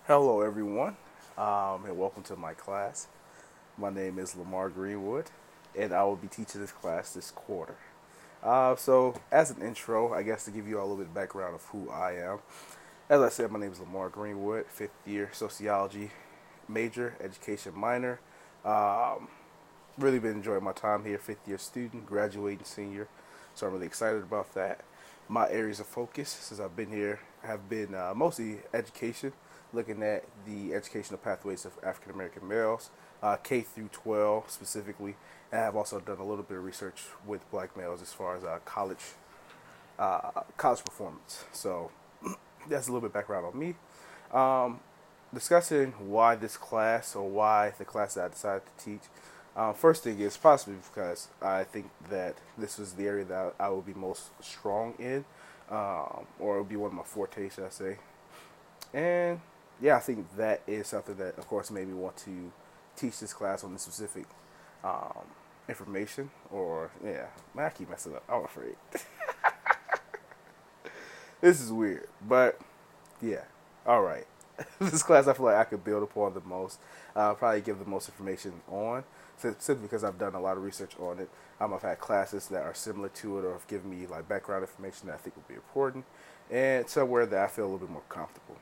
Hello, everyone, and welcome to my class. My name is Lamar Greenwood, and I will be teaching this class this quarter. As an intro, I guess to give you all a little bit of background of who I am. As I said, my name is Lamar Greenwood, fifth year sociology major, education minor. Um, really been enjoying my time here, fifth year student, graduating senior, so I'm really excited about that. My areas of focus since I've been here have been mostly education, looking at the educational pathways of African American males, K through 12 specifically, and I've also done a little bit of research with black males as far as college performance. So that's a little bit of background on me. Um, Discussing why this class or why the class that I decided to teach. First thing is possibly because I think that this was the area that I would be most strong in, or it would be one of my fortes, should I say. And yeah, I think that is something that, of course, made me want to teach this class on this specific um, information. Or, yeah, man, I keep messing up. I'm afraid. This is weird, but yeah. All right. This class I feel like I could build upon the most. Probably give the most information on, simply because I've done a lot of research on it. I've had classes that are similar to it or have given me like background information that I think would be important, and somewhere that I feel a little bit more comfortable.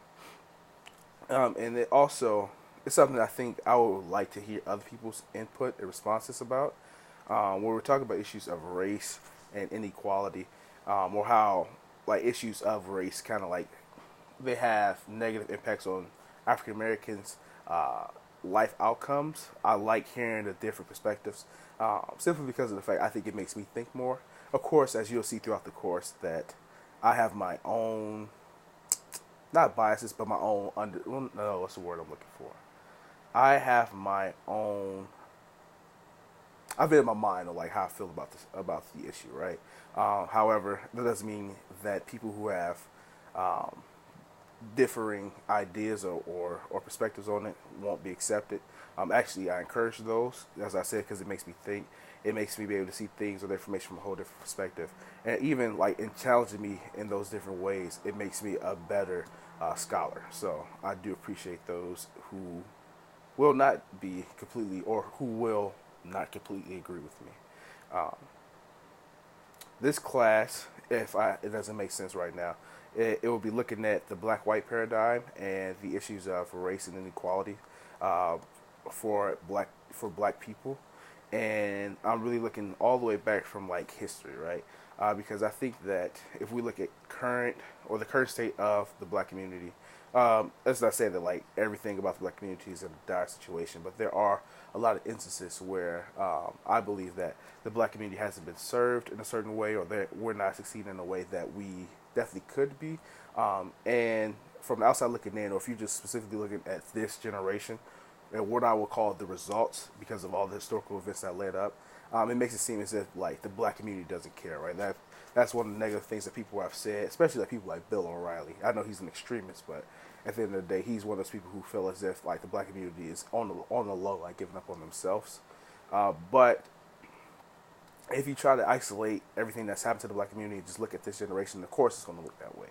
And it also it's something that I think I would like to hear other people's input and responses about. When we're talking about issues of race and inequality, or how like issues of race kind of like they have negative impacts on African Americans' uh, life outcomes. I like hearing the different perspectives, simply because of the fact I think it makes me think more. Of course, as you'll see throughout the course, that I have my own, not biases, but my own well, no, what's the word I'm looking for? I have my own. I've been in my mind of like how I feel about this about the issue, right? However, that doesn't mean that people who have um, differing ideas or perspectives on it won't be accepted. Actually, I encourage those, as I said, because it makes me think. It makes me be able to see things or the information from a whole different perspective. And even like in challenging me in those different ways, it makes me a better scholar. So I do appreciate those who will not be completely or who will not completely agree with me. Um, this class, if it doesn't make sense right now, it will be looking at the black-white paradigm and the issues of race and inequality uh, for black people, and I'm really looking all the way back from like history, right? Because I think that if we look at current or the current state of the black community, let's not say that like everything about the black community is in a dire situation, but there are a lot of instances where I believe that the black community hasn't been served in a certain way, or that we're not succeeding in a way that we definitely could be. And from the outside looking in, or if you're just specifically looking at this generation, and what I would call the results because of all the historical events that led up, it makes it seem as if like the black community doesn't care, right? That's one of the negative things that people have said, especially like people like Bill O'Reilly. I know he's an extremist, but at the end of the day, he's one of those people who feel as if like the black community is on the low, like giving up on themselves. But if you try to isolate everything that's happened to the black community and just look at this generation, of course it's going to look that way.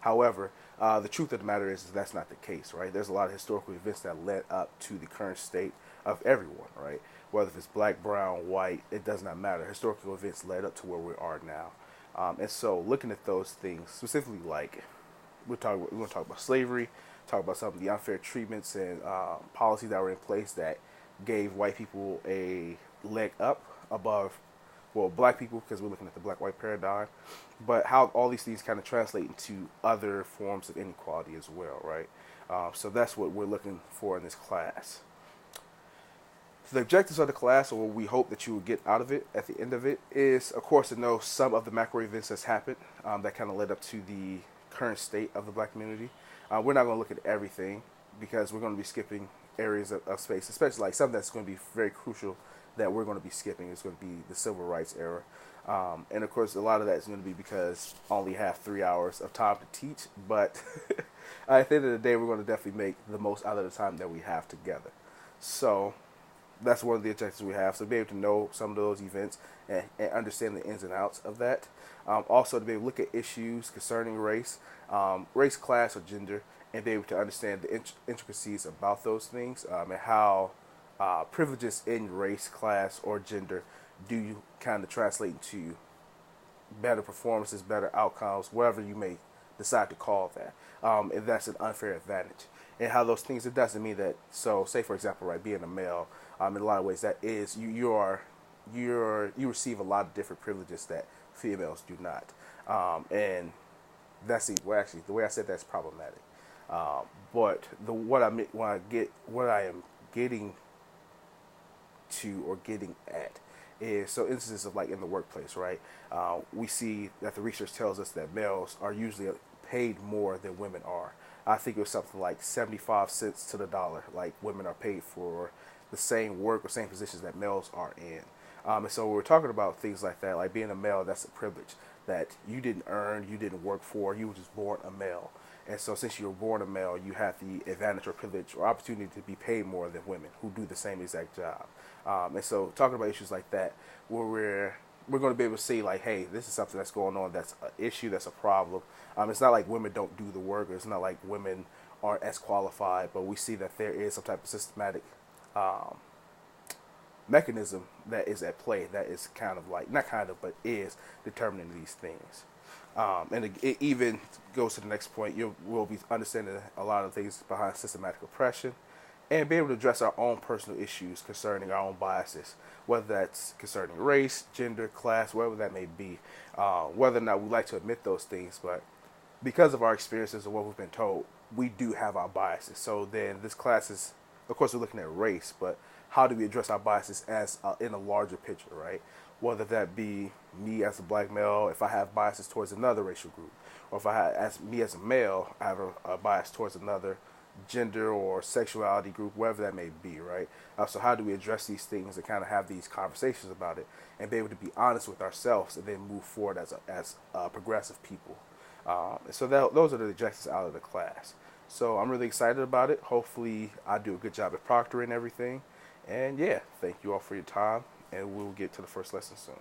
However, the truth of the matter is that's not the case, right? There's a lot of historical events that led up to the current state of everyone, right? Whether it's black, brown, white, it does not matter. Historical events led up to where we are now. And so looking at those things, specifically like we're going to talk about slavery, talk about some of the unfair treatments and policies that were in place that gave white people a leg up above, well, black people, because we're looking at the black-white paradigm, but how all these things kind of translate into other forms of inequality as well, right? So that's what we're looking for in this class. So the objectives of the class, or what we hope that you will get out of it at the end of it, is of course to know some of the macro events that's happened that kind of led up to the current state of the black community. We're not going to look at everything because we're going to be skipping areas of space, especially like something that's going to be very crucial that we're going to be skipping is going to be the civil rights era. And of course, a lot of that is going to be because I only have 3 hours of time to teach. But at the end of the day, we're going to definitely make the most out of the time that we have together. So that's one of the objectives we have. So be able to know some of those events and understand the ins and outs of that. Also to be able to look at issues concerning race, race, class, or gender, and be able to understand the intricacies about those things, and how privileges in race, class, or gender do you kind of translate into better performances, better outcomes, whatever you may decide to call that. And that's an unfair advantage. And how those things, it doesn't mean that, so say for example, right, being a male, in a lot of ways that is, you receive a lot of different privileges that females do not. And that's the way I said that's problematic. But what I am getting to or getting at is, so instances of like in the workplace, right? We see that the research tells us that males are usually paid more than women are. I think it was something like 75 cents to the dollar. Like women are paid for the same work or same positions that males are in. And so we're talking about things like that, like being a male, that's a privilege that you didn't earn, you didn't work for, you were just born a male. And so since you were born a male, you have the advantage or privilege or opportunity to be paid more than women who do the same exact job. And so talking about issues like that, where we're going to be able to see like, hey, this is something that's going on, that's an issue, that's a problem. It's not like women don't do the work, or it's not like women aren't as qualified, but we see that there is some type of systematic mechanism that is at play that is kind of like, not kind of, but is determining these things. And it even goes to the next point. We'll be understanding a lot of things behind systematic oppression and be able to address our own personal issues concerning our own biases, whether that's concerning race, gender, class, whatever that may be, whether or not we like to admit those things. But because of our experiences and what we've been told, we do have our biases. So then this class is, of course, we're looking at race, but how do we address our biases as in a larger picture, right? Whether that be me as a black male, if I have biases towards another racial group, or if as a male, I have a bias towards another gender or sexuality group, whatever that may be, right? So how do we address these things and kind of have these conversations about it and be able to be honest with ourselves and then move forward as progressive people? So those are the objectives out of the class. So I'm really excited about it. Hopefully I do a good job at proctoring everything. And yeah, thank you all for your time, and we'll get to the first lesson soon.